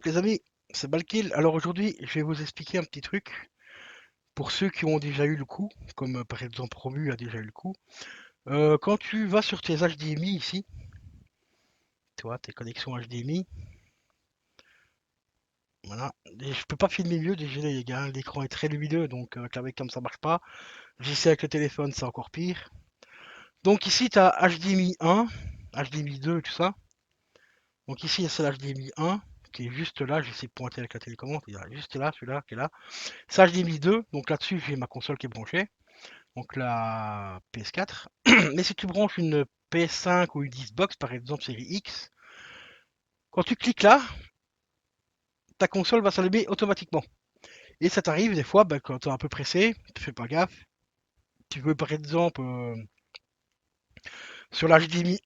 Les amis, c'est Balkil. Alors aujourd'hui, je vais vous expliquer un petit truc pour ceux qui ont déjà eu le coup, comme par exemple Romu a déjà eu le coup. Quand tu vas sur tes HDMI ici, tu vois, tes connexions HDMI, voilà. Et je peux pas filmer mieux déjà les gars, hein, l'écran est très lumineux, donc avec la webcam ça marche pas. J'essaie avec le téléphone, c'est encore pire. Donc ici tu as HDMI 1, HDMI 2, tout ça. Donc ici c'est l'HDMI 1 qui est juste là, j'essaie de pointer avec la télécommande, il est juste là, celui-là qui est là. C'est HDMI 2, donc là-dessus j'ai ma console qui est branchée. Donc la PS4. Mais si tu branches une PS5 ou une Xbox, par exemple série X, quand tu cliques là, ta console va s'allumer automatiquement. Et ça t'arrive des fois, bah, quand tu es un peu pressé, tu fais pas gaffe. Tu veux par exemple sur l'HDMI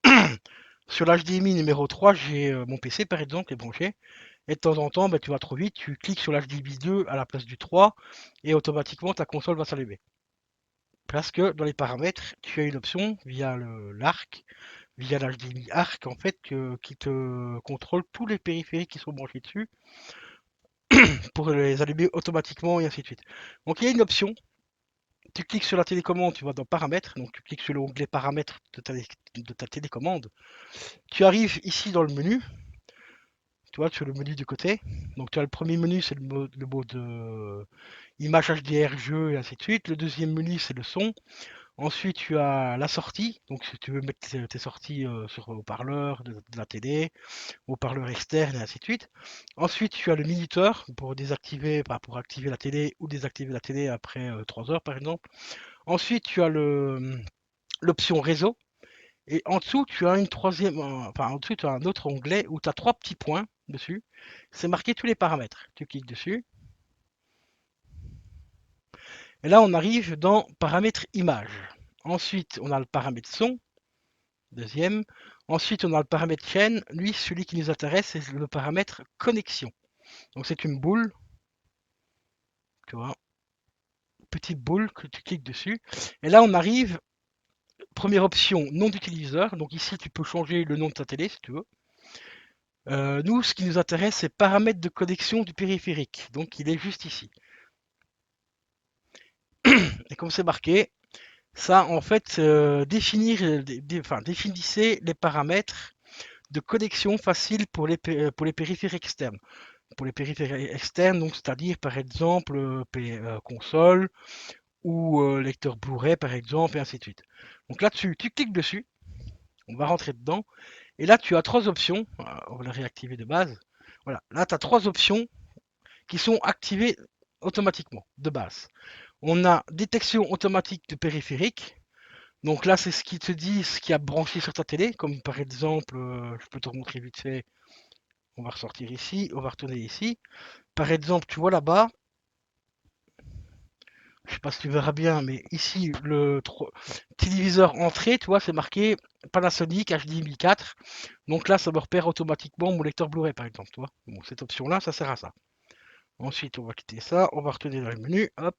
sur l'HDMI numéro 3, j'ai mon PC par exemple qui est branché. Et de temps en temps, bah, tu vas trop vite, tu cliques sur l'HDMI 2 à la place du 3 et automatiquement ta console va s'allumer. Parce que dans les paramètres, tu as une option via l'arc via l'HDMI ARC en fait qui te contrôle tous les périphériques qui sont branchés dessus pour les allumer automatiquement et ainsi de suite. Donc il y a une option, tu cliques sur la télécommande, tu vas dans paramètres, donc tu cliques sur l'onglet paramètres de ta télécommande, tu arrives ici dans le menu, tu vois sur le menu du côté, donc tu as le premier menu c'est le mode image HDR jeu et ainsi de suite, le deuxième menu c'est le son. Ensuite, tu as la sortie, donc si tu veux mettre tes sorties sur haut-parleur de la télé, haut-parleur externe et ainsi de suite. Ensuite, tu as le minuteur pour désactiver, bah, pour activer la télé ou désactiver la télé après 3 heures par exemple. Ensuite, tu as l'option réseau. Et en dessous, tu as une troisième, enfin en dessous, tu as un autre onglet où tu as trois petits points dessus. C'est marqué tous les paramètres. Tu cliques dessus. Et là, on arrive dans paramètres image. Ensuite, on a le paramètre son, deuxième. Ensuite, on a le paramètre chaîne. Lui, celui qui nous intéresse, c'est le paramètre connexion. Donc c'est une boule, tu vois, petite boule que tu cliques dessus. Et là, on arrive, première option, nom d'utilisateur. Donc ici, tu peux changer le nom de ta télé si tu veux. Nous, ce qui nous intéresse, c'est paramètres de connexion du périphérique. Donc il est juste ici. Et comme c'est marqué, ça, en fait, définissez les paramètres de connexion facile pour les périphériques externes. Pour les périphériques externes, donc c'est-à-dire par exemple console ou lecteur Blu-ray par exemple, et ainsi de suite. Donc là-dessus, tu cliques dessus, on va rentrer dedans, et là tu as trois options, on va les réactiver de base. Voilà, là tu as trois options qui sont activées automatiquement de base. On a détection automatique de périphérique. Donc là, c'est ce qui te dit ce qui a branché sur ta télé, comme par exemple, je peux te remontrer vite fait. On va ressortir ici, on va retourner ici. Par exemple, tu vois là-bas, je sais pas si tu verras bien, mais ici, téléviseur entrée, tu vois, c'est marqué Panasonic HDMI 4. Donc là, ça me repère automatiquement mon lecteur Blu-ray, par exemple, tu vois. Bon, cette option-là, ça sert à ça. Ensuite, on va quitter ça, on va retourner dans le menu, hop.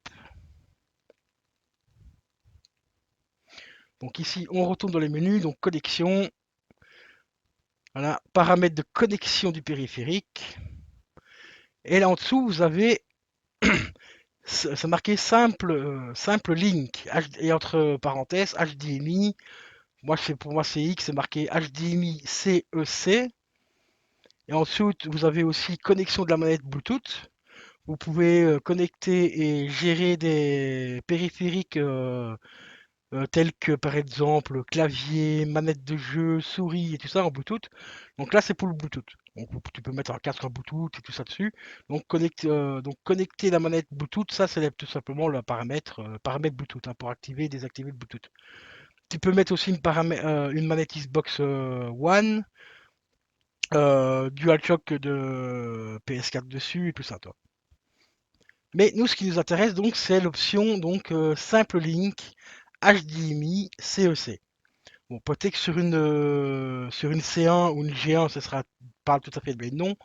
Donc ici, on retourne dans les menus, donc connexion, voilà, paramètres de connexion du périphérique. Et là en dessous, vous avez, c'est marqué simple link, et entre parenthèses, HDMI. Pour moi, c'est X, c'est marqué HDMI CEC. Et ensuite, vous avez aussi connexion de la manette Bluetooth. Vous pouvez connecter et gérer des périphériques tels que par exemple clavier, manette de jeu, souris et tout ça en Bluetooth. Donc là, c'est pour le Bluetooth. Donc tu peux mettre un casque en Bluetooth et tout ça dessus. Donc connecter la manette Bluetooth, ça c'est tout simplement le paramètre Bluetooth hein, pour activer et désactiver le Bluetooth. Tu peux mettre aussi une manette Xbox One, DualShock de PS4 dessus et tout ça, toi. Mais nous, ce qui nous intéresse donc, c'est l'option donc simple link HDMI CEC. Bon, peut-être que sur une C1 ou une G1, ce sera pas tout à fait le même nom,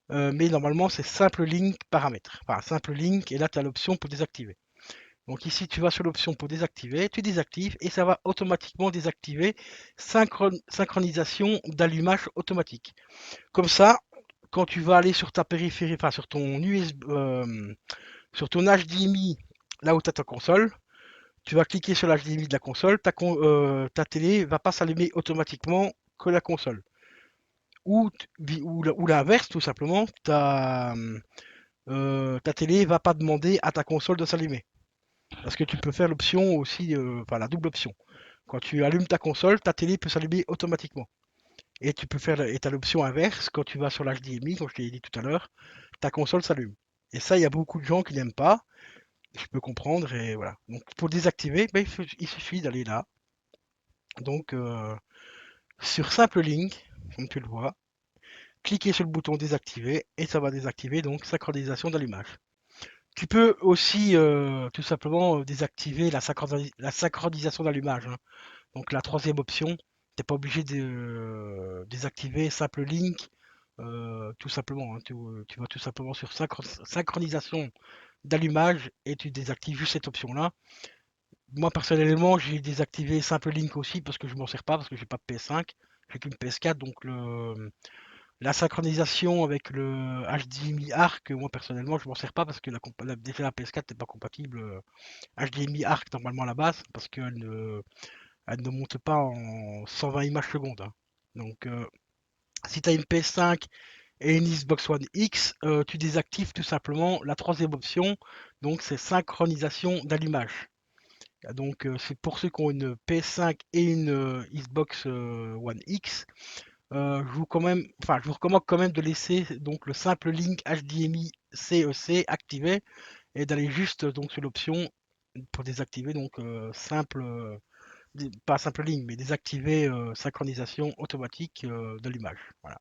mais normalement c'est simple link paramètres. Enfin, simple link, et là tu as l'option pour désactiver. Donc ici, tu vas sur l'option pour désactiver, tu désactives et ça va automatiquement désactiver synchronisation d'allumage automatique. Comme ça, quand tu vas aller sur ta périphérie, enfin sur ton USB, sur ton HDMI, là où tu as ta console, tu vas cliquer sur l'HDMI de la console, ta télé va pas s'allumer automatiquement que la console. Ou l'inverse, tout simplement, ta télé va pas demander à ta console de s'allumer. Parce que tu peux faire l'option aussi, enfin la double option. Quand tu allumes ta console, ta télé peut s'allumer automatiquement. Et tu peux faire, et t'as l'option inverse, quand tu vas sur l'HDMI, comme je t'ai dit tout à l'heure, ta console s'allume. Et ça, il y a beaucoup de gens qui n'aiment pas. Je peux comprendre, et voilà. Donc pour désactiver, ben, il suffit d'aller là. Donc sur simple link, comme tu le vois, cliquez sur le bouton désactiver et ça va désactiver donc synchronisation d'allumage. Tu peux aussi tout simplement désactiver la synchronisation d'allumage, hein. Donc la troisième option, t'es pas obligé de désactiver simple link, tout simplement, hein. Tu vas tout simplement sur synchronisation d'allumage et tu désactives juste cette option-là. Moi personnellement, j'ai désactivé simple link aussi parce que je m'en sers pas, parce que j'ai pas de PS5, j'ai qu'une PS4, donc la synchronisation avec le HDMI ARC, moi personnellement, je m'en sers pas parce que déjà la PS4 n'est pas compatible HDMI ARC normalement à la base parce elle ne monte pas en 120 images secondes, hein. Donc si tu as une PS5 et une Xbox One X, tu désactives tout simplement la troisième option, donc c'est synchronisation d'allumage. Donc c'est pour ceux qui ont une PS5 et une Xbox One X, je vous recommande quand même de laisser donc le simple link HDMI CEC activé et d'aller juste donc sur l'option pour désactiver donc pas simple link mais désactiver synchronisation automatique de l'image. Voilà.